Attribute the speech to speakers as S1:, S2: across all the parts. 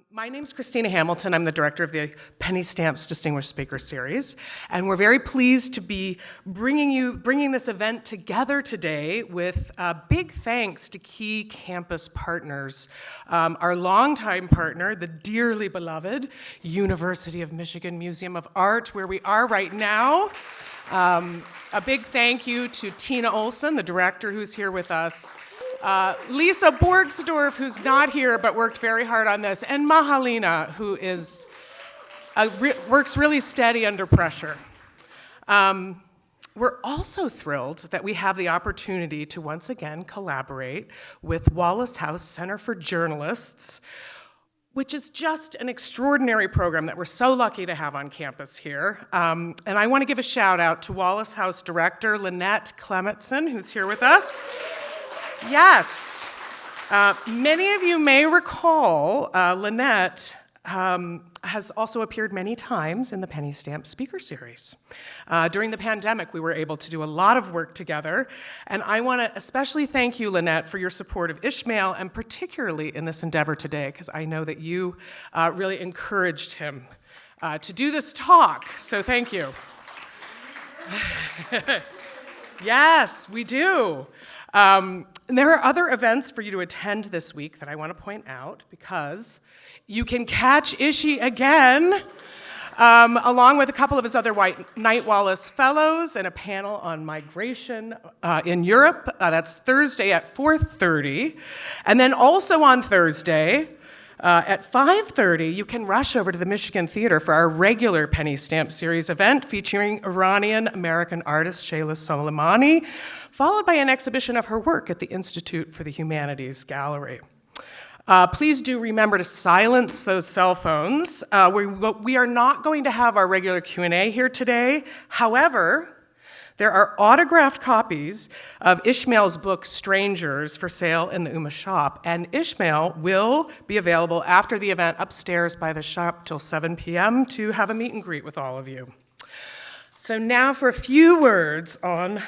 S1: My name's Chrisstina Hamilton. I'm the director of the Penny Stamps Distinguished Speaker Series, and we're very pleased to be bringing this event together today with big thanks to key campus partners. Our longtime partner, the dearly beloved University of Michigan Museum of Art, where we are right now. A big thank you to Tina Olson, the director who's here with us. Lisa Borgsdorf, who's not here but worked very hard on this, and Mahalina, who is works really steady under pressure. We're also thrilled that we have the opportunity to once again collaborate with Wallace House Center for Journalists, which is just an extraordinary program that we're so lucky to have on campus here. And I want to give a shout out to Wallace House Director Lynette Clementson, who's here with us. Yes. Many of you may recall Lynette has also appeared many times in the Penny Stamp Speaker Series. During the pandemic, we were able to do a lot of work together, and I want to especially thank you, Lynette, for your support of Ismail, and particularly in this endeavor today, because I know that you really encouraged him to do this talk, so thank you. Yes, we do. And there are other events for you to attend this week that I want to point out, because you can catch Ishi again, along with a couple of his other Knight-Wallace Fellows and a panel on migration in Europe. That's Thursday at 4:30. And then also on Thursday at 5:30, you can rush over to the Michigan Theater for our regular Penny Stamp Series event featuring Iranian-American artist Shayla Soleimani, followed by an exhibition of her work at the Institute for the Humanities Gallery. Please do remember to silence those cell phones. We are not going to have our regular Q&A here today. However, there are autographed copies of Ismail's book, Strangers, for sale in the UMA shop, and Ismail will be available after the event upstairs by the shop till 7 p.m. to have a meet and greet with all of you. So now for a few words on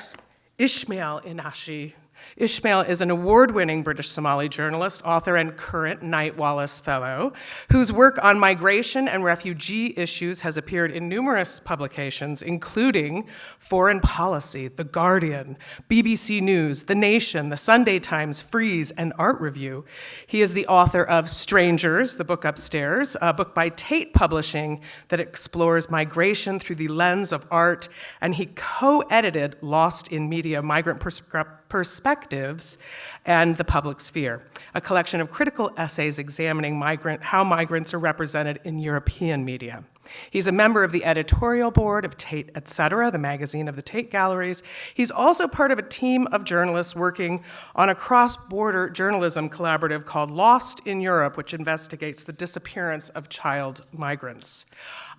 S1: Ismail Einashe. Ismail is an award-winning British-Somali journalist, author, and current Knight-Wallace Fellow, whose work on migration and refugee issues has appeared in numerous publications, including Foreign Policy, The Guardian, BBC News, The Nation, The Sunday Times, Frieze, and Art Review. He is the author of Strangers, the book upstairs, a book by Tate Publishing that explores migration through the lens of art, and he co-edited Lost in Media, Migrant Perspectives and the Public Sphere, a collection of critical essays examining how migrants are represented in European media. He's a member of the editorial board of Tate Etc., the magazine of the Tate Galleries. He's also part of a team of journalists working on a cross-border journalism collaborative called Lost in Europe, which investigates the disappearance of child migrants.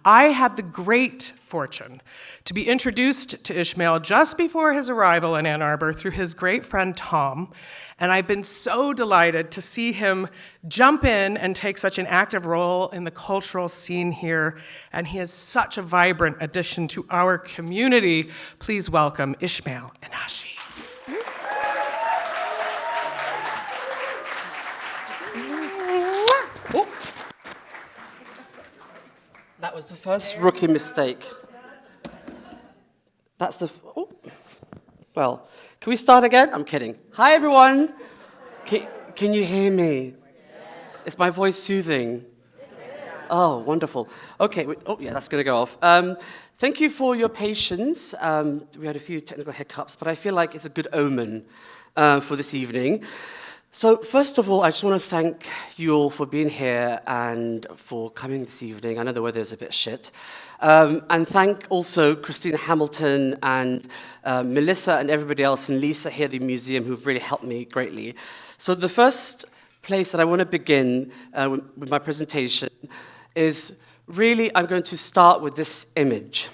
S1: I had the great fortune to be introduced to Ismail just before his arrival in Ann Arbor through his great friend Tom, and I've been so delighted to see him jump in and take such an active role in the cultural scene here, and he is such a vibrant addition to our community. Please welcome Ismail Einashe.
S2: That was the first rookie mistake. That's the, well, can we start again? I'm kidding. Hi, everyone. Can you hear me? Is my voice soothing? Oh, wonderful. Okay, yeah, that's going to go off. Thank you for your patience. We had a few technical hiccups, but I feel like it's a good omen for this evening. So first of all, I just want to thank you all for being here and for coming this evening. I know the weather is a bit shit. And thank also Chrisstina Hamilton and Melissa and everybody else and Lisa here at the museum who've really helped me greatly. So the first place that I want to begin with my presentation is really I'm going to start with this image.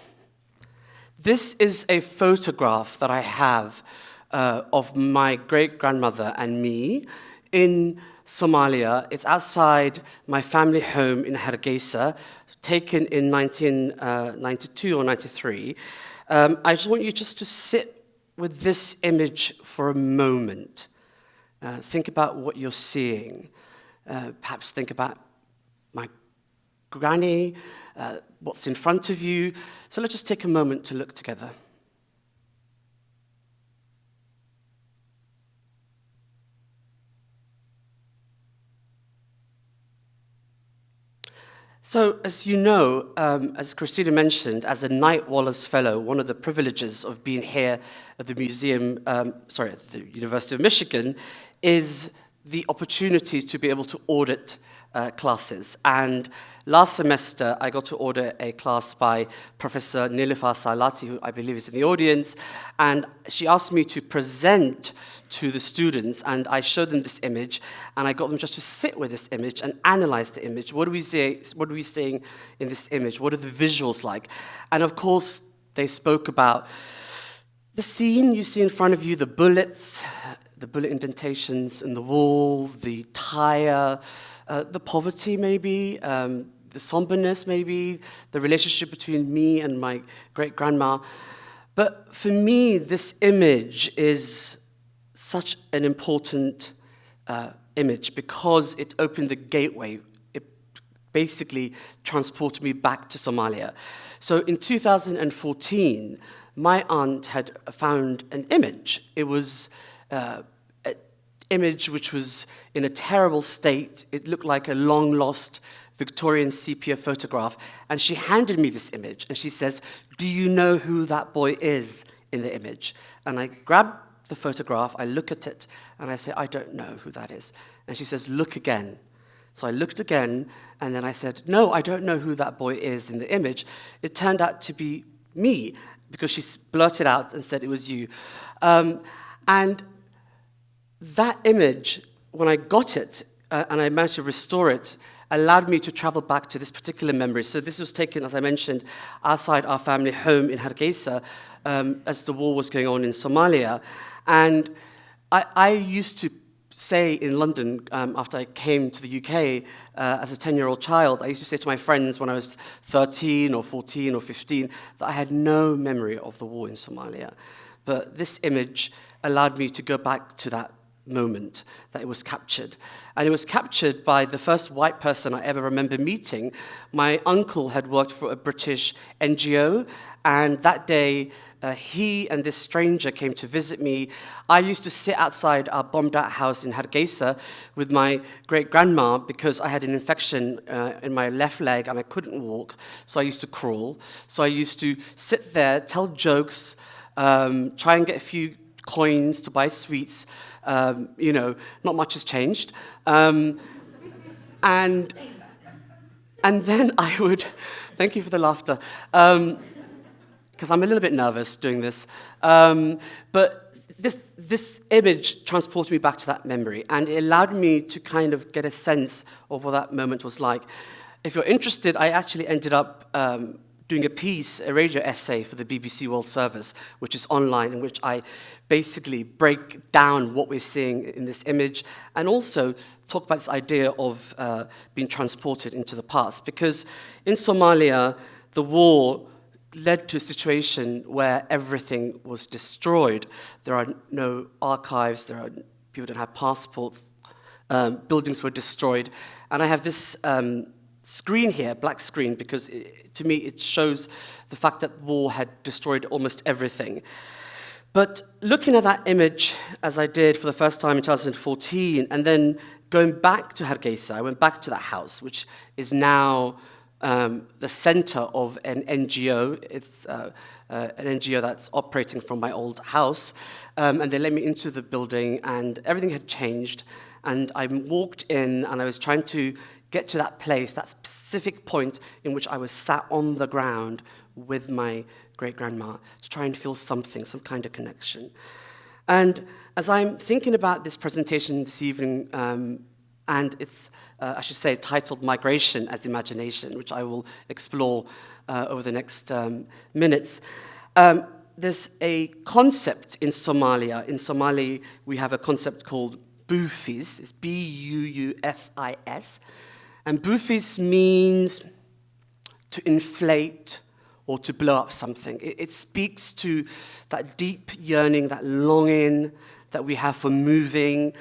S2: This is a photograph that I have of my great-grandmother and me in Somalia. It's outside my family home in Hargeisa, taken in 1992 or 93. I just want you just to sit with this image for a moment. Think about what you're seeing. Perhaps think about my granny, what's in front of you. So let's just take a moment to look together. So, as you know, as Chrisstina mentioned, as a Knight-Wallace Fellow, one of the privileges of being here at the museum, at the University of Michigan, is the opportunity to be able to audit classes. And last semester, I got to audit a class by Professor Nilüfer Sailati, who I believe is in the audience, and she asked me to present to the students, and I showed them this image, and I got them just to sit with this image and analyze the image. What are we seeing in this image? What are the visuals like? And of course, they spoke about the scene you see in front of you, the bullets, the bullet indentations in the wall, the tire, the poverty maybe, the somberness maybe, the relationship between me and my great-grandma. But for me, this image is such an important image because it opened the gateway. It basically transported me back to Somalia. So in 2014, my aunt had found an image. It was an image which was in a terrible state. It looked like a long-lost Victorian sepia photograph. And she handed me this image, and she says, "Do you know who that boy is in the image?" And I grabbed the photograph, I look at it, and I say, "I don't know who that is." And she says, "Look again." So I looked again, and then I said, "No, I don't know who that boy is in the image." It turned out to be me, because she blurted out and said it was you. And that image, when I got it, and I managed to restore it, allowed me to travel back to this particular memory. So this was taken, as I mentioned, outside our family home in Hargeisa, as the war was going on in Somalia. And I used to say in London, after I came to the UK as a 10-year-old child, I used to say to my friends when I was 13 or 14 or 15 that I had no memory of the war in Somalia. But this image allowed me to go back to that moment that it was captured. And it was captured by the first white person I ever remember meeting. My uncle had worked for a British NGO, and that day, he and this stranger came to visit me. I used to sit outside our bombed-out house in Hargeisa with my great-grandma because I had an infection in my left leg and I couldn't walk, so I used to crawl. So I used to sit there, tell jokes, try and get a few coins to buy sweets. Not much has changed. And then I would, thank you for the laughter, because I'm a little bit nervous doing this. But this image transported me back to that memory, and it allowed me to kind of get a sense of what that moment was like. If you're interested, I actually ended up doing a radio essay for the BBC World Service, which is online, in which I basically break down what we're seeing in this image, and also talk about this idea of being transported into the past. Because in Somalia, the war led to a situation where everything was destroyed. There are no archives, people don't have passports, buildings were destroyed. And I have this screen here, black screen, because to me it shows the fact that war had destroyed almost everything. But looking at that image, as I did for the first time in 2014, and then going back to Hargeisa, I went back to that house, which is now the center of an NGO. It's an NGO that's operating from my old house. And they let me into the building, and everything had changed. And I walked in, and I was trying to get to that place, that specific point in which I was sat on the ground with my great-grandma to try and feel something, some kind of connection. And as I'm thinking about this presentation this evening, and it's, I should say, titled Migration as Imagination, which I will explore over the next minutes, there's a concept in Somalia. In Somali, we have a concept called Buufis. It's B-U-U-F-I-S. And Buufis means to inflate or to blow up something. It speaks to that deep yearning, that longing that we have for moving.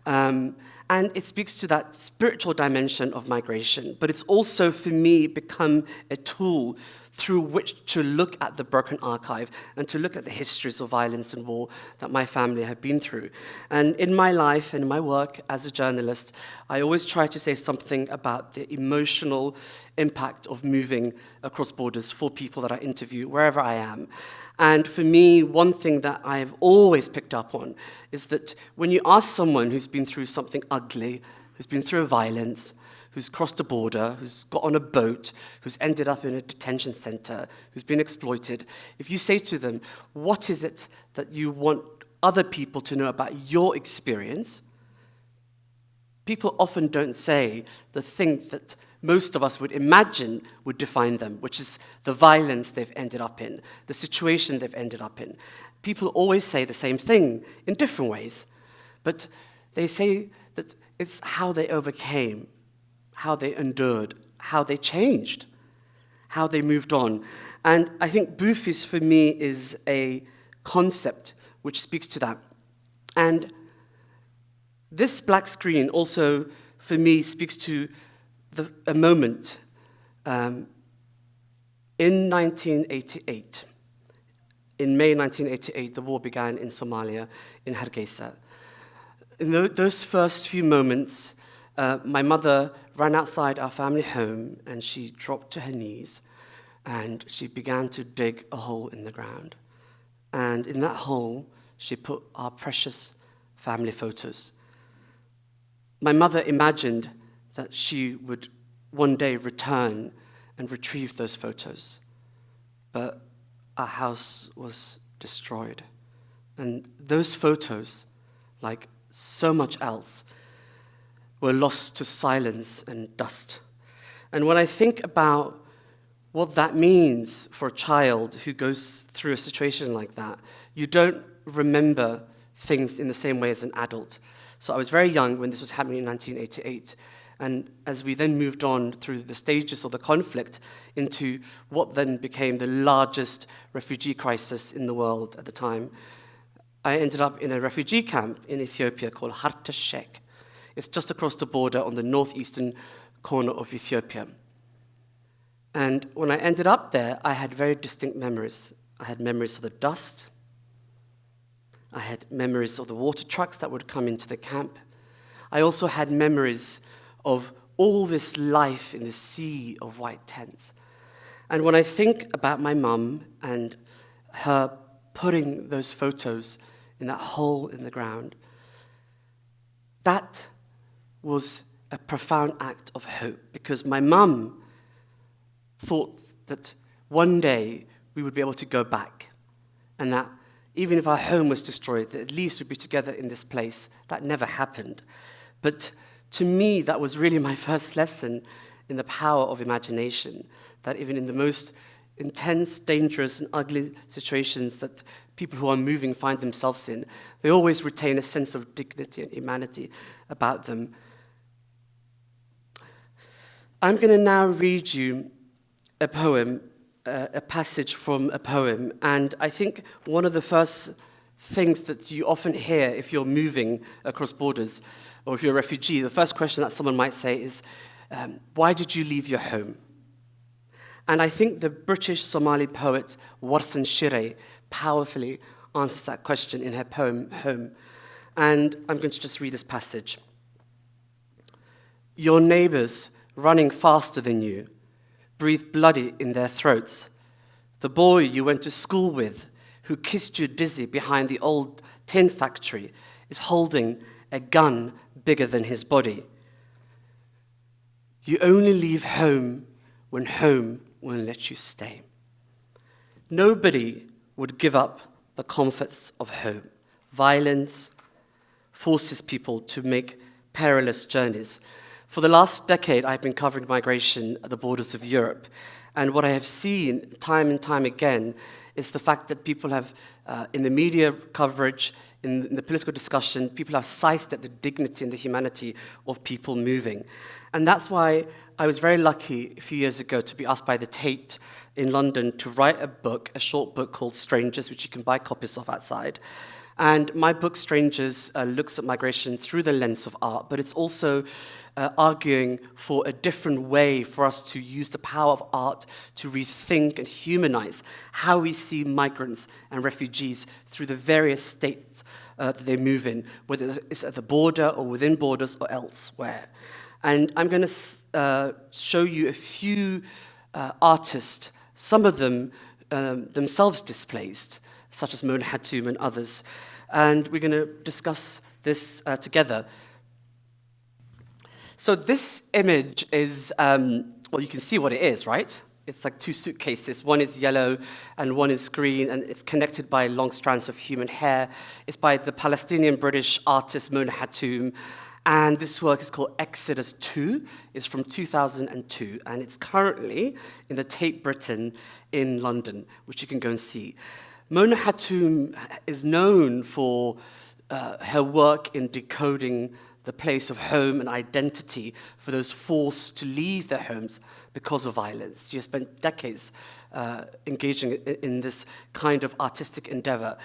S2: And And it speaks to that spiritual dimension of migration, but it's also, for me, become a tool through which to look at the broken archive and to look at the histories of violence and war that my family have been through. And in my life and in my work as a journalist, I always try to say something about the emotional impact of moving across borders for people that I interview, wherever I am. And for me, one thing that I've always picked up on is that when you ask someone who's been through something ugly, who's been through violence, who's crossed a border, who's got on a boat, who's ended up in a detention center, who's been exploited, if you say to them, what is it that you want other people to know about your experience, people often don't say the thing that most of us would imagine would define them, which is the violence they've ended up in, the situation they've ended up in. People always say the same thing in different ways, but they say that it's how they overcame, how they endured, how they changed, how they moved on. And I think Boofis, for me, is a concept which speaks to that. And this black screen also, for me, speaks to a moment in 1988. In May 1988, the war began in Somalia, in Hargeisa. In those first few moments, my mother ran outside our family home and she dropped to her knees and she began to dig a hole in the ground. And in that hole, she put our precious family photos. My mother imagined that she would one day return and retrieve those photos. But our house was destroyed. And those photos, like so much else, were lost to silence and dust. And when I think about what that means for a child who goes through a situation like that, you don't remember things in the same way as an adult. So I was very young when this was happening in 1988. And as we then moved on through the stages of the conflict into what then became the largest refugee crisis in the world at the time, I ended up in a refugee camp in Ethiopia called Harta Sheikh. It's just across the border on the northeastern corner of Ethiopia. And when I ended up there, I had very distinct memories. I had memories of the dust. I had memories of the water trucks that would come into the camp. I also had memories of all this life in the sea of white tents. And when I think about my mum and her putting those photos in that hole in the ground, that was a profound act of hope, because my mum thought that one day we would be able to go back, and that even if our home was destroyed, that at least we'd be together in this place. That never happened. But to me, that was really my first lesson in the power of imagination, that even in the most intense, dangerous, and ugly situations that people who are moving find themselves in, they always retain a sense of dignity and humanity about them. I'm going to now read you a poem, a passage from a poem, and I think one of the first things that you often hear if you're moving across borders, or if you're a refugee, the first question that someone might say is, why did you leave your home? And I think the British-Somali poet Warsan Shire powerfully answers that question in her poem, Home. And I'm going to just read this passage. Your neighbors running faster than you breathe bloody in their throats. The boy you went to school with, who kissed you dizzy behind the old tin factory, is holding a gun bigger than his body. You only leave home when home won't let you stay. Nobody would give up the comforts of home. Violence forces people to make perilous journeys. For the last decade, I've been covering migration at the borders of Europe. And what I have seen time and time again is the fact that people have, in the media coverage, in the political discussion, people have sidestepped the dignity and the humanity of people moving. And that's why I was very lucky a few years ago to be asked by the Tate in London to write a book, a short book called Strangers, which you can buy copies of outside. And my book, Strangers, looks at migration through the lens of art, but it's also arguing for a different way for us to use the power of art to rethink and humanize how we see migrants and refugees through the various states that they move in, whether it's at the border or within borders or elsewhere. And I'm going to show you a few artists, some of them themselves displaced, such as Mona Hatoum and others. And we're going to discuss this together. So this image is, well, you can see what it is, right? It's like two suitcases. One is yellow and one is green, and it's connected by long strands of human hair. It's by the Palestinian-British artist Mona Hatoum. And this work is called Exodus 2. It's from 2002, and it's currently in the Tate Britain in London, which you can go and see. Mona Hatoum is known for her work in decoding the place of home and identity for those forced to leave their homes because of violence. She has spent decades engaging in this kind of artistic endeavor,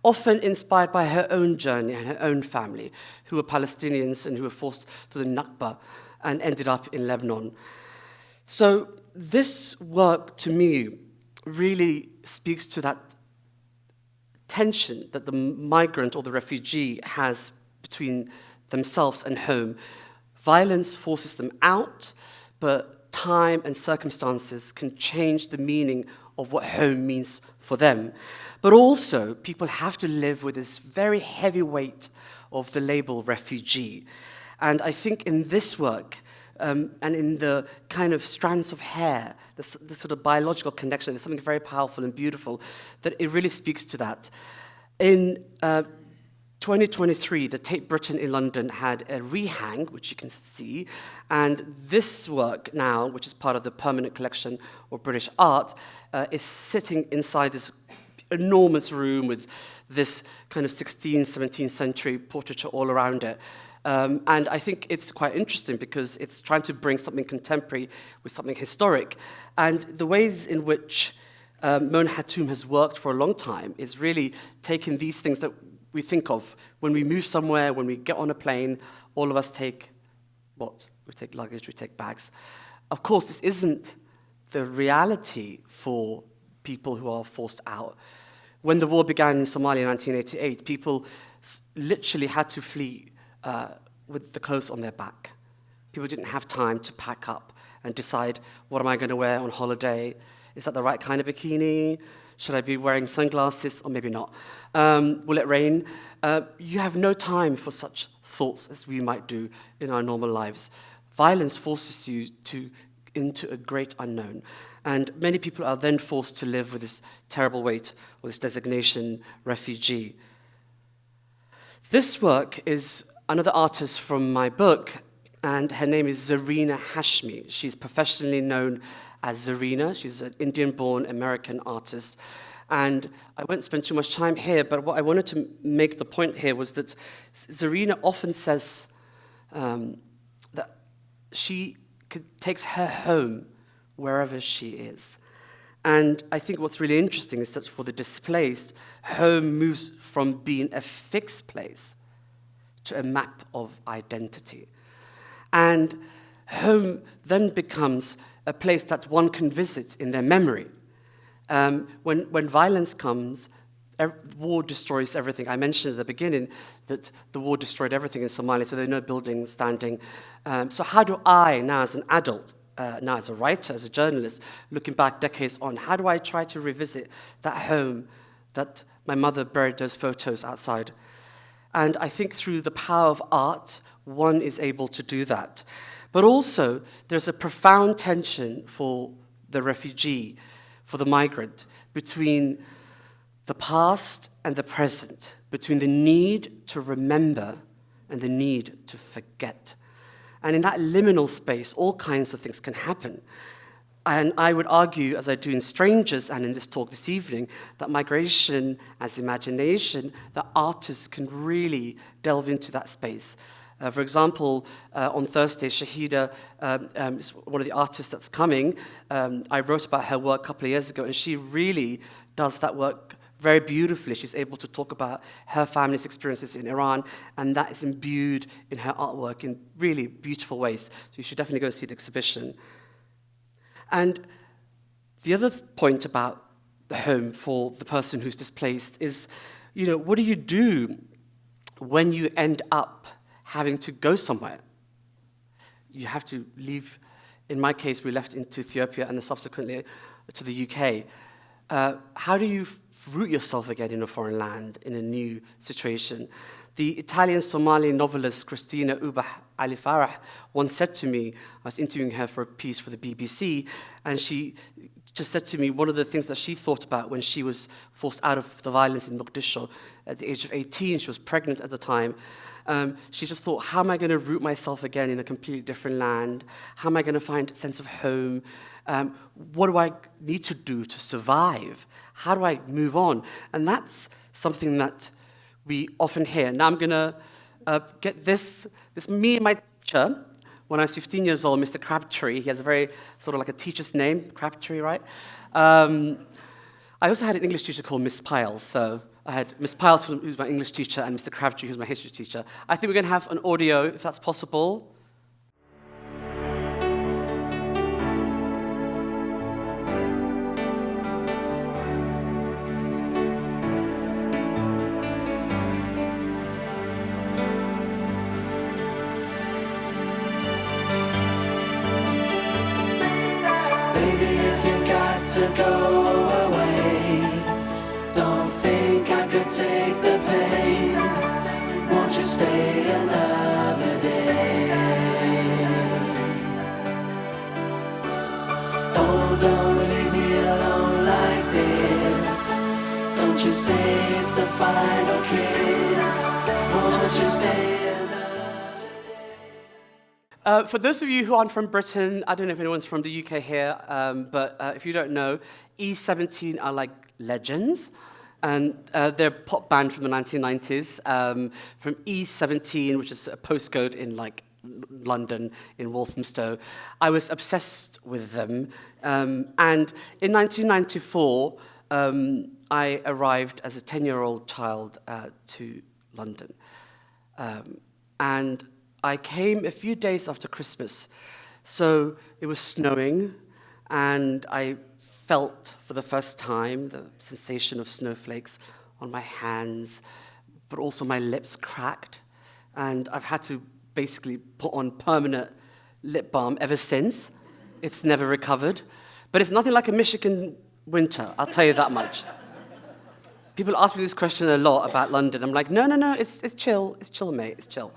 S2: often inspired by her own journey and her own family, who were Palestinians and who were forced to the Nakba and ended up in Lebanon. So this work, to me, really speaks to that tension that the migrant or the refugee has between themselves and home. Violence forces them out, but time and circumstances can change the meaning of what home means for them. But also, people have to live with this very heavy weight of the label refugee. And I think in this work, and in the kind of strands of hair, the sort of biological connection, there's something very powerful and beautiful that it really speaks to that. In 2023, the Tate Britain in London had a rehang, which you can see, and this work now, which is part of the permanent collection of British art, is sitting inside this enormous room with this kind of 16th, 17th century portraiture all around it. And I think it's quite interesting because it's trying to bring something contemporary with something historic. And the ways in which Mona Hatoum has worked for a long time is really taking these things that we think of when we move somewhere, when we get on a plane, all of us take what? We take luggage, we take bags. Of course, this isn't the reality for people who are forced out. When the war began in Somalia in 1988, people literally had to flee with the clothes on their back. People didn't have time to pack up and decide, what am I going to wear on holiday? Is that the right kind of bikini? Should I be wearing sunglasses or maybe not? Will it rain? You have no time for such thoughts as we might do in our normal lives. Violence forces you into a great unknown. And many people are then forced to live with this terrible weight or this designation, refugee. This work is another artist from my book, and her name is Zarina Hashmi. She's professionally known as Zarina. She's an Indian-born American artist. And I won't spend too much time here, but what I wanted to make the point here was that Zarina often says that she takes her home wherever she is. And I think what's really interesting is that for the displaced, home moves from being a fixed place to a map of identity. And home then becomes a place that one can visit in their memory. When violence comes, war destroys everything. I mentioned at the beginning that the war destroyed everything in Somalia, so there are no buildings standing. So how do I, now as an adult, now as a writer, as a journalist, looking back decades on, how do I try to revisit that home that my mother buried those photos outside? And I think through the power of art, one is able to do that. But also, there's a profound tension for the refugee, for the migrant, between the past and the present, between the need to remember and the need to forget. And in that liminal space, all kinds of things can happen. And I would argue, as I do in Strangers and in this talk this evening, that migration as imagination, that artists can really delve into that space. For example, on Thursday, Shahida is one of the artists that's coming. I wrote about her work a couple of years ago, and she really does that work very beautifully. She's able to talk about her family's experiences in Iran, and that is imbued in her artwork in really beautiful ways. So you should definitely go see the exhibition. And the other point about the home for the person who's displaced is, what do you do when you end up having to go somewhere? You have to leave. In my case, we left into Ethiopia and then subsequently to the UK. How do you root yourself again in a foreign land, in a new situation? The Italian-Somali novelist Chrisstina Ali Farah once said to me, I was interviewing her for a piece for the BBC, and she just said to me one of the things that she thought about when she was forced out of the violence in Mogadishu at the age of 18. She was pregnant at the time. She just thought, how am I going to root myself again in a completely different land? How am I going to find a sense of home? What do I need to do to survive? How do I move on? And that's something that we often hear. Now I'm going to get this me and my teacher. When I was 15 years old, Mr. Crabtree, he has a very sort of like a teacher's name, Crabtree, right? I also had an English teacher called Miss Piles, so I had Miss Piles, who's my English teacher, and Mr. Crabtree, who's my history teacher. I think we're going to have an audio, if that's possible.
S3: To go away, don't think I could take the pain. Won't you stay another day? Oh, don't leave me alone like this. Don't you say it's the final kiss. Won't you stay another day?
S2: For those of you who aren't from Britain, I don't know if anyone's from the UK here, but if you don't know, E17 are like legends, and they're a pop band from the 1990s, from E17, which is a postcode in like London, in Walthamstow. I was obsessed with them, and in 1994, I arrived as a 10-year-old child to London, and I came a few days after Christmas, so it was snowing, and I felt for the first time the sensation of snowflakes on my hands, but also my lips cracked, and I've had to basically put on permanent lip balm ever since. It's never recovered, but it's nothing like a Michigan winter, I'll tell you that much. People ask me this question a lot about London. I'm like, no, it's chill, mate, it's chill.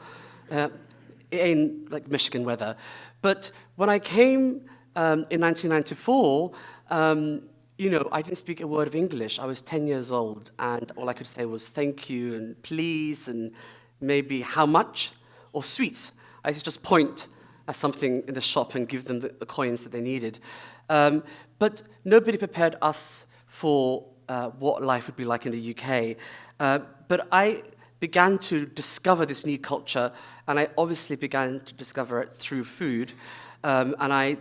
S2: It ain't like Michigan weather. But when I came in 1994, I didn't speak a word of English. I was 10 years old, and all I could say was thank you and please and maybe how much or sweets. I used to just point at something in the shop and give them the coins that they needed. But nobody prepared us for what life would be like in the UK. But I began to discover this new culture, and I obviously began to discover it through food. And I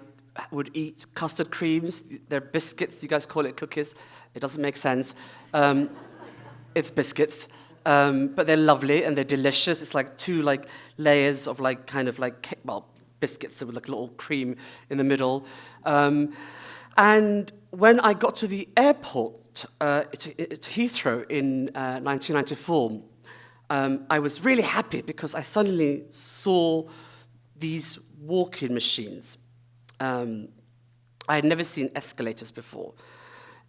S2: would eat custard creams. They're biscuits. You guys call it cookies. It doesn't make sense. It's biscuits. But they're lovely and they're delicious. It's like two layers of biscuits with like a little cream in the middle. And when I got to the airport to Heathrow in 1994, I was really happy because I suddenly saw these walk-in machines. I had never seen escalators before.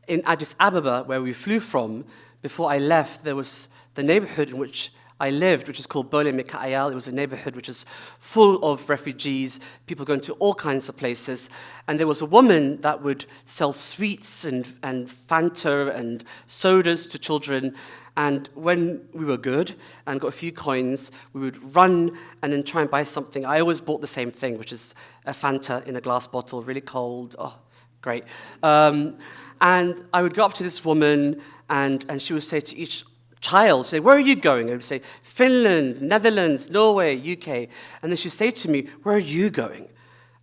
S2: In Addis Ababa, where we flew from, before I left, there was the neighborhood in which I lived, which is called Bole Mikhail. It was a neighborhood which is full of refugees, people going to all kinds of places. And there was a woman that would sell sweets and Fanta and sodas to children. And when we were good and got a few coins, we would run and then try and buy something. I always bought the same thing, which is a Fanta in a glass bottle, really cold. Oh, great. And I would go up to this woman, and she would say to each child, say, where are you going? I would say, Finland, Netherlands, Norway, UK. And then she'd say to me, where are you going?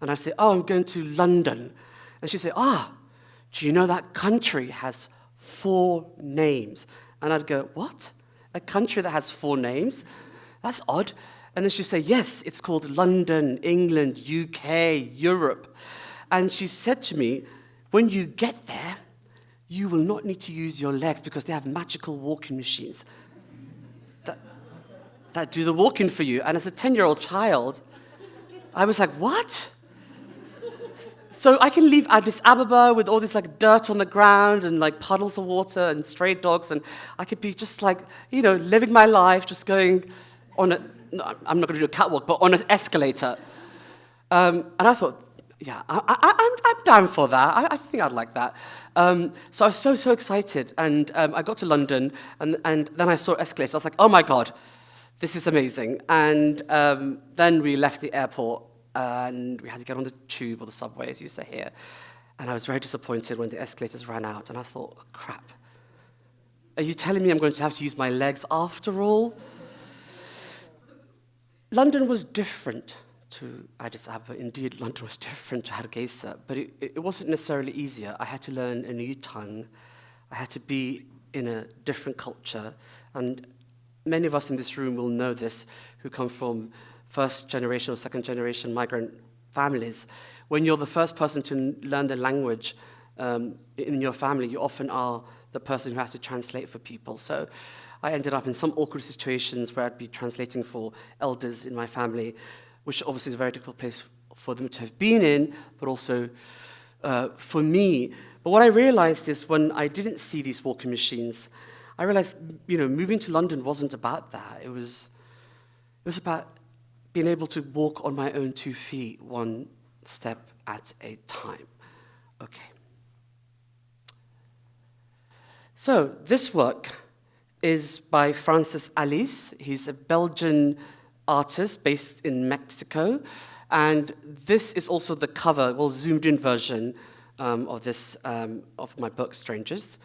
S2: And I'd say, oh, I'm going to London. And she'd say, do you know that country has 4 names. And I'd go, what? A country that has 4 names? That's odd. And then she'd say, yes, it's called London, England, UK, Europe. And she said to me, when you get there, you will not need to use your legs because they have magical walking machines that do the walking for you. And as a 10-year-old child, I was like, what? So I can leave Addis Ababa with all this like dirt on the ground and like puddles of water and stray dogs, and I could be just like, living my life, just going on I'm not going to do a catwalk, but on an escalator. And I thought, yeah, I'm down for that. I think I'd like that. So I was so excited, and I got to London, and then I saw escalators. I was like, oh my God, this is amazing. And then we left the airport, and we had to get on the tube or the subway, as you say here. And I was very disappointed when the escalators ran out, and I thought, oh, crap. Are you telling me I'm going to have to use my legs after all? London was different to Addis Ababa. Indeed, London was different to Hargeisa, but it wasn't necessarily easier. I had to learn a new tongue. I had to be in a different culture, and many of us in this room will know this, who come from first generation or second generation migrant families. When you're the first person to learn the language in your family, you often are the person who has to translate for people. So I ended up in some awkward situations where I'd be translating for elders in my family, which obviously is a very difficult place for them to have been in, but also for me. But what I realized is when I didn't see these walking machines, I realized, moving to London wasn't about that. It was about being able to walk on my own 2 feet, one step at a time. Okay. So this work is by Francis Alice. He's a Belgian artist based in Mexico, and this is also the cover, zoomed-in version of my book, Strangers.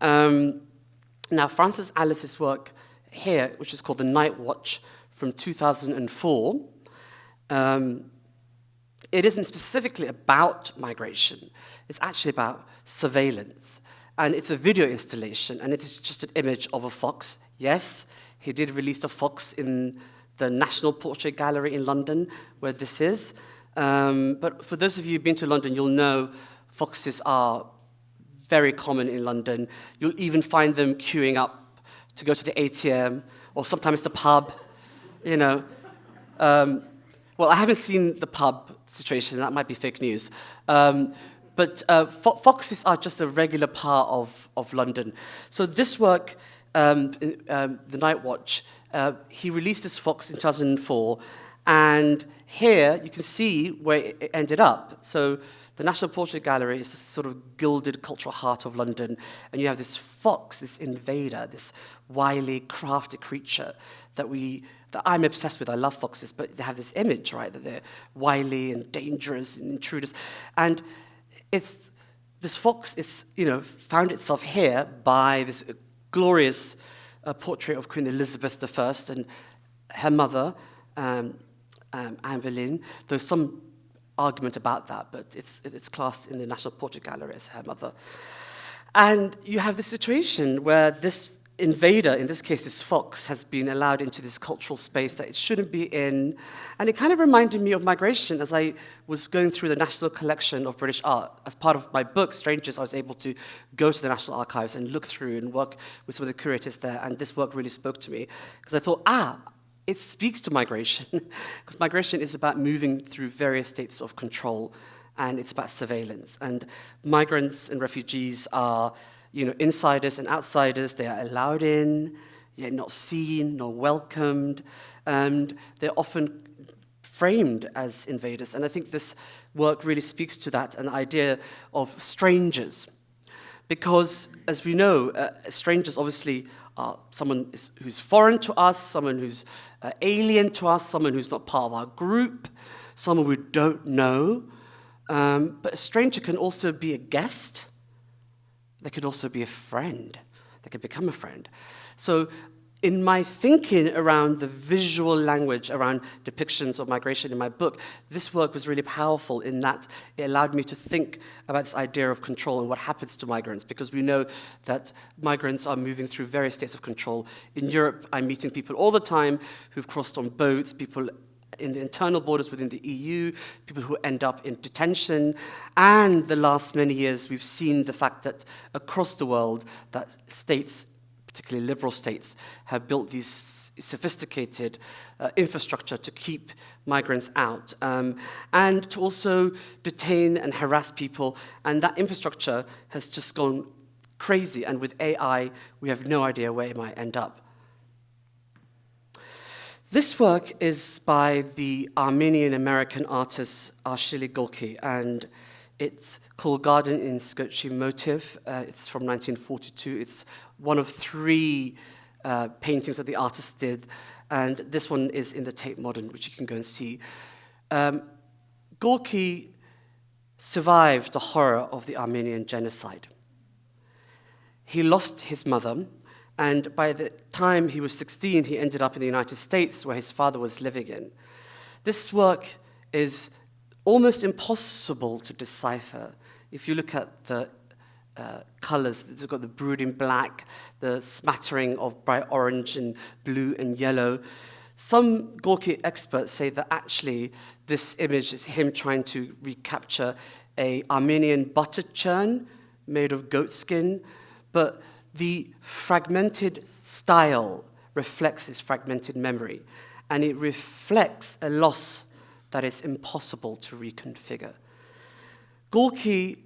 S2: Now, Francis Alice's work here, which is called The Night Watch from 2004, it isn't specifically about migration. It's actually about surveillance. And it's a video installation, and it is just an image of a fox. Yes, he did release a fox in the National Portrait Gallery in London, where this is. But for those of you who've been to London, you'll know foxes are very common in London. You'll even find them queuing up to go to the ATM, or sometimes the pub, Well, I haven't seen the pub situation. That might be fake news. But foxes are just a regular part of London. So this work, The Night Watch, he released this fox in 2004, and here you can see where it ended up. So the National Portrait Gallery is this sort of gilded cultural heart of London, and you have this fox, this invader, this wily, crafty creature that I'm obsessed with. I love foxes, but they have this image, right, that they're wily and dangerous and intruders. And this fox is, found itself here by this glorious portrait of Queen Elizabeth I and her mother, Anne Boleyn. There's some argument about that, but it's classed in the National Portrait Gallery as her mother. And you have this situation where this invader, in this case this fox, has been allowed into this cultural space that it shouldn't be in. And it kind of reminded me of migration as I was going through the National Collection of British Art. As part of my book, Strangers, I was able to go to the National Archives and look through and work with some of the curators there, and this work really spoke to me, because I thought, it speaks to migration, because migration is about moving through various states of control, and it's about surveillance. And migrants and refugees are insiders and outsiders. They are allowed in, yet not seen, nor welcomed, and they're often framed as invaders. And I think this work really speaks to that, an idea of strangers. Because, as we know, strangers obviously are someone who's foreign to us, someone who's alien to us, someone who's not part of our group, someone we don't know. But a stranger can also be a guest. They could also be a friend. They could become a friend. So in my thinking around the visual language, around depictions of migration in my book, this work was really powerful in that it allowed me to think about this idea of control and what happens to migrants, because we know that migrants are moving through various states of control. In Europe, I'm meeting people all the time who've crossed on boats, people in the internal borders within the EU, people who end up in detention. And the last many years, we've seen the fact that across the world, that states, particularly liberal states, have built these sophisticated infrastructure to keep migrants out and to also detain and harass people. And that infrastructure has just gone crazy. And with AI, we have no idea where it might end up. This work is by the Armenian-American artist Arshili Gorky, and it's called Garden in Skotchi Motif. It's from 1942. It's one of 3 paintings that the artist did, and this one is in the Tate Modern, which you can go and see. Gorky survived the horror of the Armenian genocide. He lost his mother, and by the time he was 16, he ended up in the United States, where his father was living in. This work is almost impossible to decipher. If you look at the colors, it's got the brooding black, the smattering of bright orange and blue and yellow. Some Gorky experts say that actually this image is him trying to recapture an Armenian butter churn made of goat skin, but the fragmented style reflects his fragmented memory, and it reflects a loss that is impossible to reconfigure. Gorky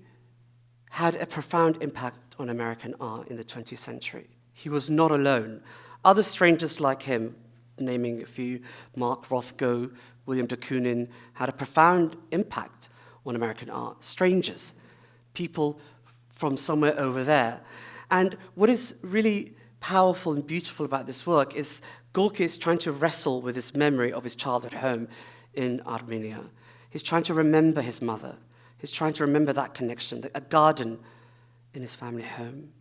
S2: had a profound impact on American art in the 20th century. He was not alone. Other strangers like him, naming a few, Mark Rothko, William de Kooning, had a profound impact on American art. Strangers, people from somewhere over there. And what is really powerful and beautiful about this work is Gorky is trying to wrestle with his memory of his childhood home in Armenia. He's trying to remember his mother. He's trying to remember that connection, a garden in his family home.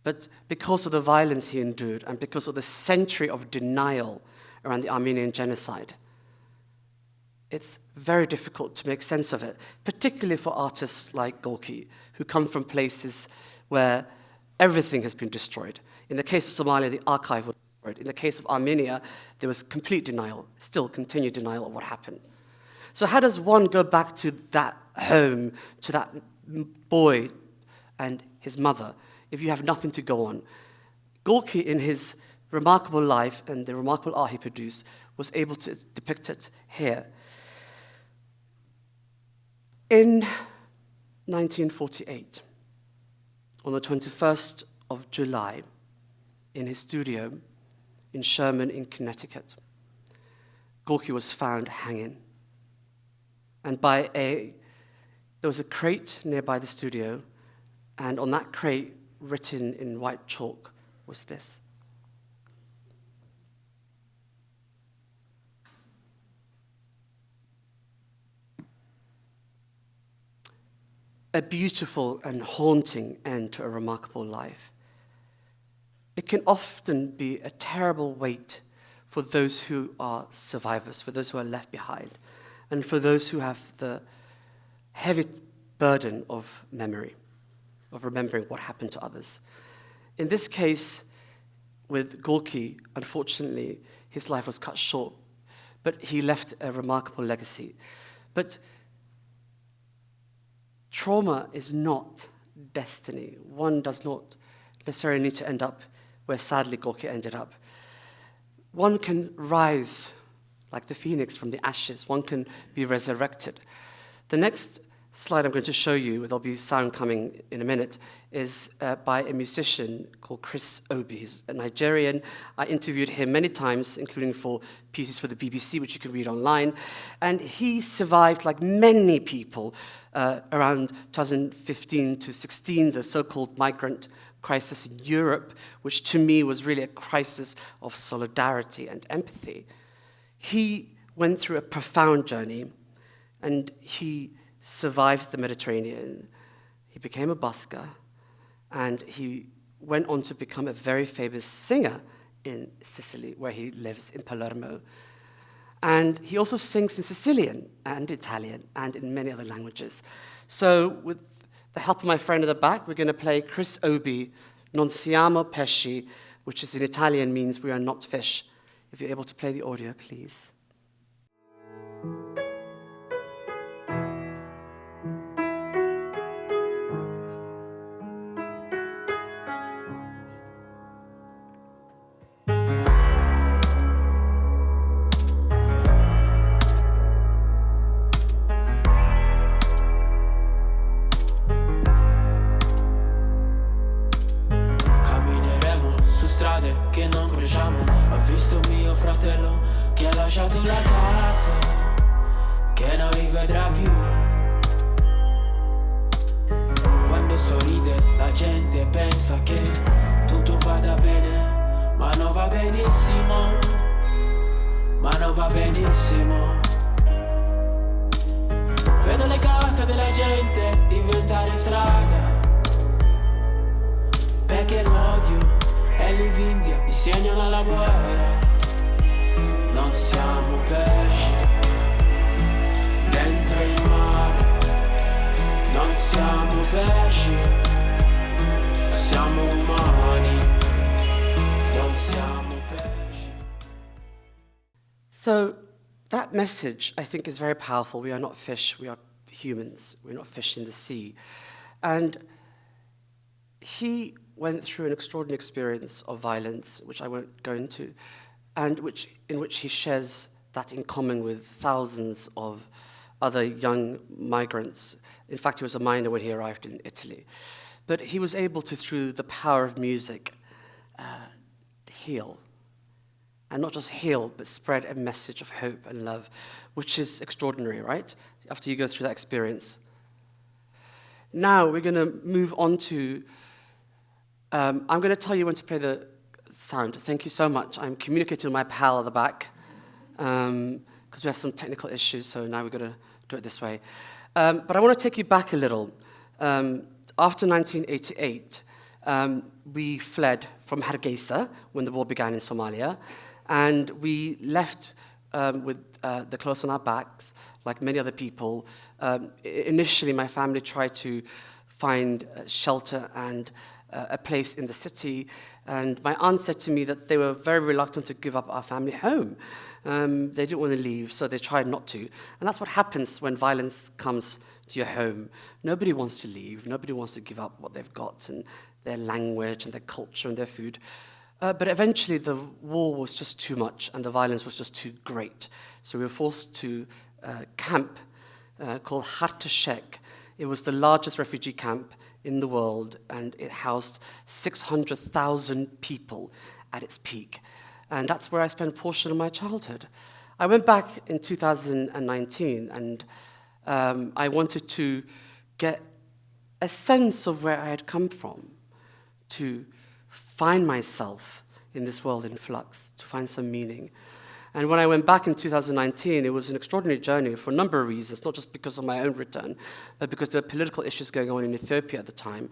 S2: But because of the violence he endured and because of the century of denial around the Armenian genocide, it's very difficult to make sense of it, particularly for artists like Gorky, who come from places where everything has been destroyed. In the case of Somalia, the archive was destroyed. In the case of Armenia, there was complete denial, still continued denial of what happened. So how does one go back to that home, to that boy and his mother, if you have nothing to go on? Gorky, in his remarkable life and the remarkable art he produced, was able to depict it here. In 1948, on the 21st of July, in his studio in Sherman in Connecticut, Gorky was found hanging. And there was a crate nearby the studio, and on that crate, written in white chalk, was this: a beautiful and haunting end to a remarkable life. It can often be a terrible weight for those who are survivors, for those who are left behind, and for those who have the heavy burden of memory, of remembering what happened to others. In this case, with Gorky, unfortunately, his life was cut short, but he left a remarkable legacy. But trauma is not destiny. One does not necessarily need to end up where sadly Gorky ended up. One can rise like the phoenix from the ashes. One can be resurrected. The next slide I'm going to show you, there'll be sound coming in a minute, is by a musician called Chris Obi. He's a Nigerian. I interviewed him many times, including for pieces for the BBC, which you can read online. And he survived, like many people, around 2015 to 16, the so-called migrant crisis in Europe, which to me was really a crisis of solidarity and empathy. He went through a profound journey, and he survived the Mediterranean. He became a busker, and he went on to become a very famous singer in Sicily, where he lives in Palermo. And he also sings in Sicilian and Italian and in many other languages. So with the help of my friend at the back, we're going to play Chris Obi, Non siamo pesci, which is in Italian means we are not fish. If you're able to play the audio, please.
S3: Che non conosciamo. Ho visto mio fratello che ha lasciato la casa, che non rivedrà più. Quando sorride la gente pensa che tutto vada bene, ma non va benissimo, ma non va benissimo. Vedo le case della gente diventare strada, perché l'odio e l'invidia disegnano la guerra. Non siamo pesci dentro il mare, non siamo pesci, siamo umani, non siamo pesci.
S2: So that message, I think, is very powerful. We are not fish, we are humans. We're not fish in the sea. And he went through an extraordinary experience of violence, which I won't go into, and in which he shares that in common with thousands of other young migrants. In fact, he was a minor when he arrived in Italy. But he was able to, through the power of music, heal. And not just heal, but spread a message of hope and love, which is extraordinary, right? After you go through that experience. Now we're going to move on to I'm going to tell you when to play the sound. Thank you so much. I'm communicating with my pal at the back because we have some technical issues, so now we're going to do it this way. But I want to take you back a little. After 1988, we fled from Hargeisa when the war began in Somalia, and we left with the clothes on our backs, like many other people. Initially, my family tried to find shelter and a place in the city, and my aunt said to me that they were very reluctant to give up our family home. They didn't want to leave, so they tried not to. And that's what happens when violence comes to your home. Nobody wants to leave. Nobody wants to give up what they've got and their language and their culture and their food. But eventually the war was just too much and the violence was just too great. So we were forced to camp called Hartashek. It was the largest refugee camp in the world, and it housed 600,000 people at its peak. And that's where I spent a portion of my childhood. I went back in 2019, and I wanted to get a sense of where I had come from, to find myself in this world in flux, to find some meaning. And when I went back in 2019, it was an extraordinary journey for a number of reasons, not just because of my own return, but because there were political issues going on in Ethiopia at the time.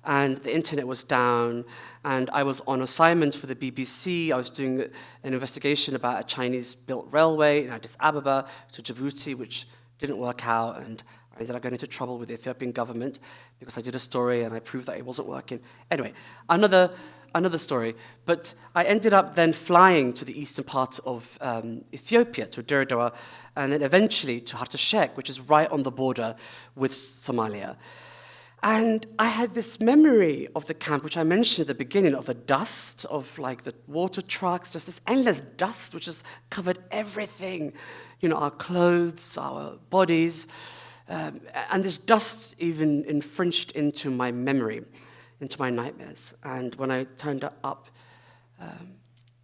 S2: And the internet was down, and I was on assignment for the BBC. I was doing an investigation about a Chinese-built railway in Addis Ababa to Djibouti, which didn't work out, and I ended up getting into trouble with the Ethiopian government because I did a story and I proved that it wasn't working. Anyway, another story. But I ended up then flying to the eastern part of Ethiopia, to Dirdawa, and then eventually to Hartashek, which is right on the border with Somalia. And I had this memory of the camp, which I mentioned at the beginning, of the dust, of like the water trucks, just this endless dust which has covered everything, our clothes, our bodies. And this dust even infringed into my memory, into my nightmares. And when I turned up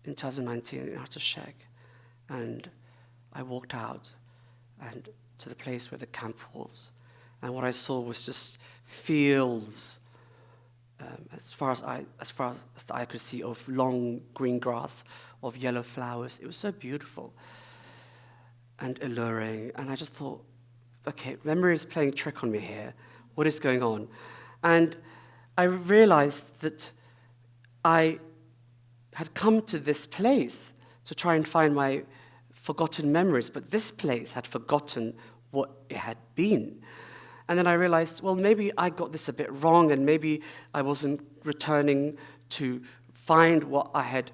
S2: in 2019 in Hartashek, and I walked out and to the place where the camp was, and what I saw was just fields as far as the eye could see, of long green grass, of yellow flowers. It was so beautiful and alluring. And I just thought, okay, memory is playing a trick on me here. What is going on? And I realized that I had come to this place to try and find my forgotten memories, but this place had forgotten what it had been. And then I realized, well, maybe I got this a bit wrong, and maybe I wasn't returning to find what I had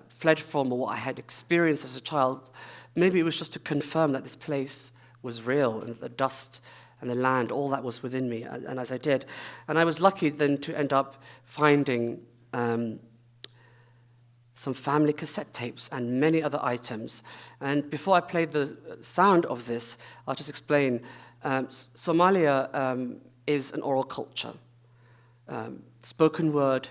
S2: fled from or what I had experienced as a child. Maybe it was just to confirm that this place was real, and the dust and the land, all that was within me, and as I did. And I was lucky then to end up finding some family cassette tapes and many other items. And before I play the sound of this, I'll just explain. Somalia is an oral culture. Spoken word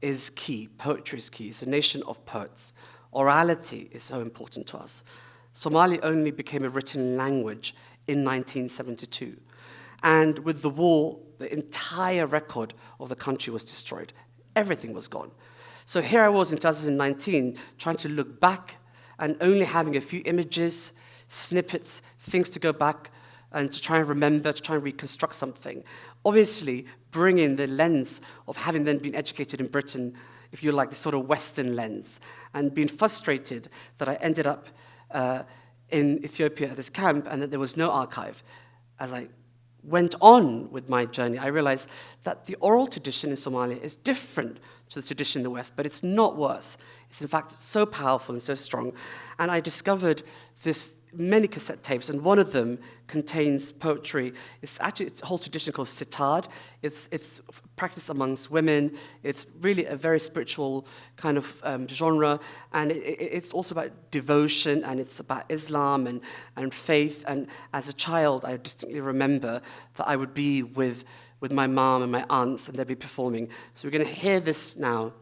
S2: is key. Poetry is key. It's a nation of poets. Orality is so important to us. Somali only became a written language in 1972. And with the war, the entire record of the country was destroyed. Everything was gone. So here I was in 2019 trying to look back and only having a few images, snippets, things to go back and to try and remember, to try and reconstruct something. Obviously, bring in the lens of having then been educated in Britain, if you like, this sort of Western lens, and being frustrated that I ended up in Ethiopia at this camp and that there was no archive. As I went on with my journey, I realized that the oral tradition in Somalia is different to the tradition in the West, but it's not worse. It's in fact so powerful and so strong. And I discovered many cassette tapes, and one of them contains poetry. It's a whole tradition called sitar. It's practiced amongst women. It's really a very spiritual kind of genre, and it's also about devotion, and it's about Islam and faith. And as a child, I distinctly remember that I would be with my mom and my aunts, and they'd be performing. So we're going to hear this now.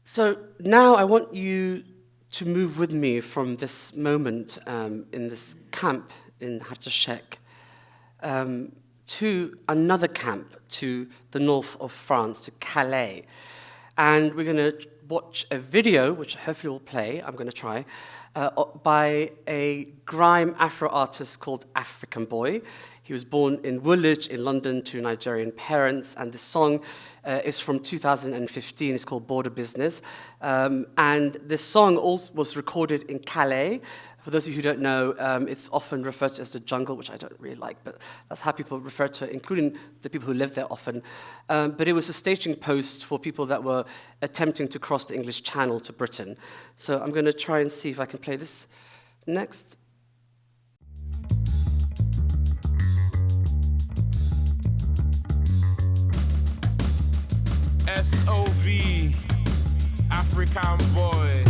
S2: So now I want you to move with me from this moment in this camp in Hartashek to another camp to the north of France, to Calais. And we're going to watch a video, which hopefully will play, I'm going to try, by a grime Afro artist called African Boy. He was born in Woolwich in London to Nigerian parents, and the song is from 2015. It's called Border Business. And this song also was recorded in Calais. For those of you who don't know, it's often referred to as the jungle, which I don't really like, but that's how people refer to it, including the people who live there often. But it was a staging post for people that were attempting to cross the English Channel to Britain. So I'm going to try and see if I can play this next.
S4: SOV, African Boy.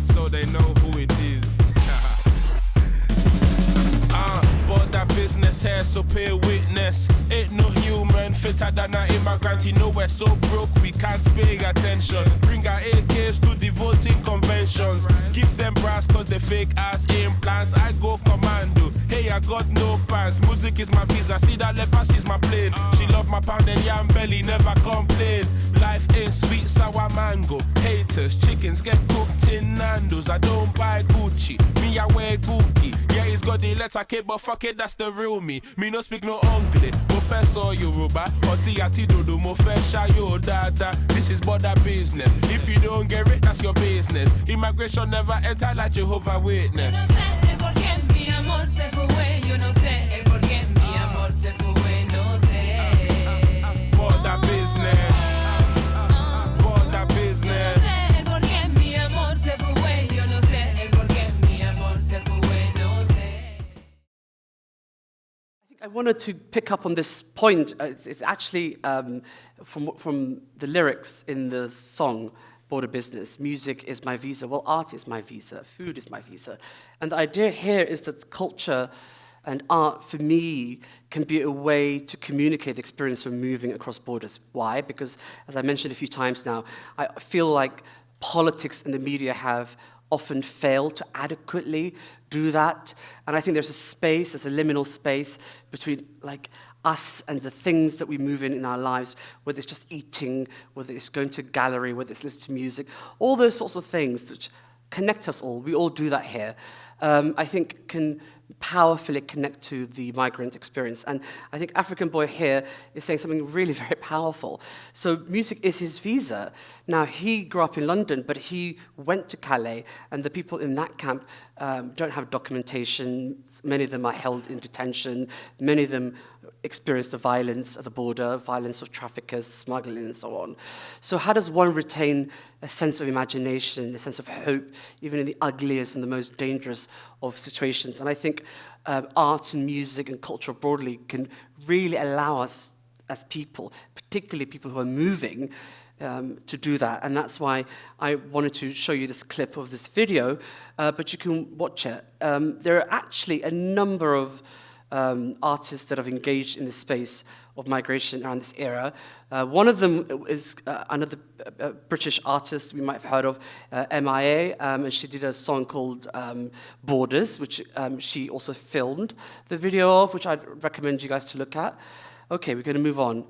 S4: So they know who it is. Border business here, so pay witness. Ain't no human fitter than an immigrant. You know we're so broke, we can't pay attention. Bring our AKs to the voting conventions. Give them brass cause they fake ass implants. I go commando. Hey, I got no pants. Music is my visa. See that leper, she's my plane. She love my pound and yam belly, never complain. Life ain't sweet, sour mango. Haters, chickens get cooked in Nando's. I don't buy Gucci, me I wear Gucci. Yeah, he's got the letter K, but fuck it, that's the real me. Me no speak no English. Mo fẹ́ sọ Yorùbá, ọtí àti dòdò mo fẹ́ ṣayó dáadáa. This is border business. If you don't get it, that's your business. Immigration never enter like Jehovah Witness. Border business. Border business.
S2: I wanted to pick up on this point. It's actually from the lyrics in the song, Border Business. Music is my visa. Well, art is my visa. Food is my visa. And the idea here is that culture and art, for me, can be a way to communicate the experience of moving across borders. Why? Because, as I mentioned a few times now, I feel like politics and the media have often fail to adequately do that. And I think there's a liminal space between like us and the things that we move in our lives, whether it's just eating, whether it's going to a gallery, whether it's listening to music, all those sorts of things which connect us all. We all do that here. I think can powerfully connect to the migrant experience. And I think African Boy here is saying something really very powerful. So music is his visa. Now, he grew up in London, but he went to Calais, and the people in that camp don't have documentation. Many of them are held in detention. Many of them experience the violence at the border, violence of traffickers, smuggling, and so on. So how does one retain a sense of imagination, a sense of hope, even in the ugliest and the most dangerous of situations? And I think art and music and culture broadly can really allow us as people, particularly people who are moving, to do that. And that's why I wanted to show you this clip of this video, but you can watch it. There are actually a number of artists that have engaged in the space of migration around this era. One of them is another British artist we might have heard of, MIA, and she did a song called Borders, which she also filmed the video of, which I'd recommend you guys to look at. Okay, we're going to move on.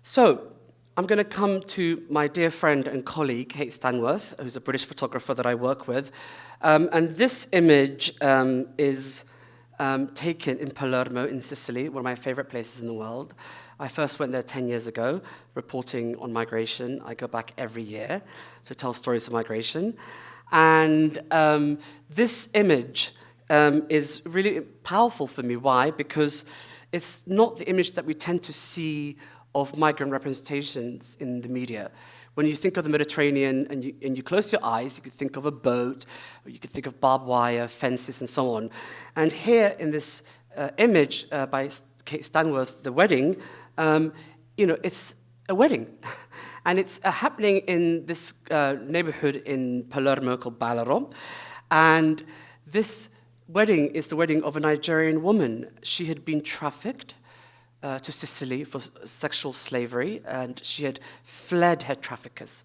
S2: So, I'm going to come to my dear friend and colleague, Kate Stanworth, who's a British photographer that I work with. And this image is taken in Palermo in Sicily, one of my favorite places in the world. I first went there 10 years ago, reporting on migration. I go back every year to tell stories of migration. And this image is really powerful for me. Why? Because it's not the image that we tend to see of migrant representations in the media. When you think of the Mediterranean and you close your eyes, you could think of a boat, or you could think of barbed wire, fences, and so on. And here in this image by Kate Stanworth, the wedding, it's a wedding. And it's happening in this neighborhood in Palermo called Ballarò. And this wedding is the wedding of a Nigerian woman. She had been trafficked to Sicily for sexual slavery, and she had fled her traffickers,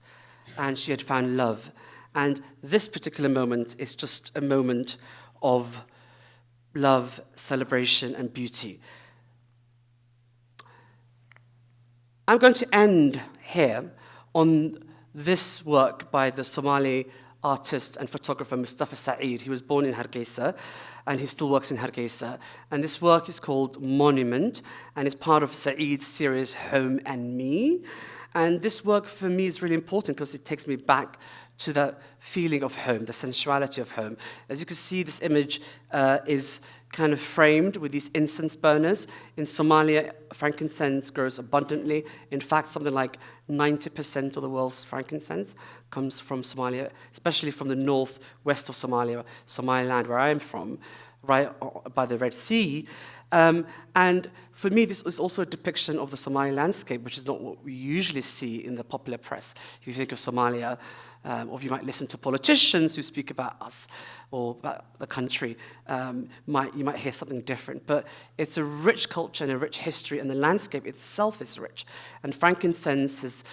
S2: and she had found love. And this particular moment is just a moment of love, celebration, and beauty. I'm going to end here on this work by the Somali artist and photographer Mustafa Saeed. He was born in Hargeisa, and he still works in Hargeisa. And this work is called Monument, and it's part of Saeed's series Home and Me. And this work for me is really important because it takes me back to that feeling of home, the sensuality of home. As you can see, this image is kind of framed with these incense burners. In Somalia, frankincense grows abundantly. In fact, something like 90% of the world's frankincense comes from Somalia, especially from the northwest of Somalia, Somaliland, where I am from, right by the Red Sea. And for me, this is also a depiction of the Somali landscape, which is not what we usually see in the popular press. If you think of Somalia, or if you might listen to politicians who speak about us or about the country, you might hear something different. But it's a rich culture and a rich history, and the landscape itself is rich. And frankincense has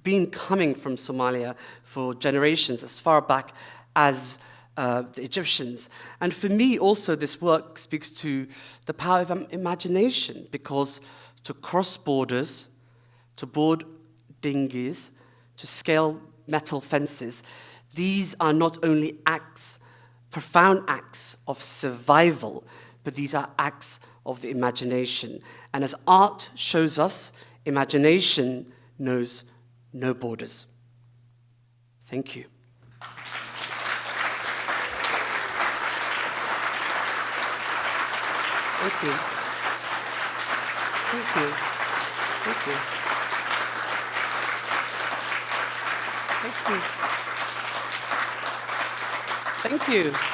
S2: been coming from Somalia for generations, as far back as the Egyptians. And for me also, this work speaks to the power of imagination, because to cross borders, to board dinghies, to scale metal fences, these are not only acts, profound acts of survival, but these are acts of the imagination. And as art shows us, imagination knows no borders. Thank you. Thank you. Thank you. Thank you. Thank you. Thank you.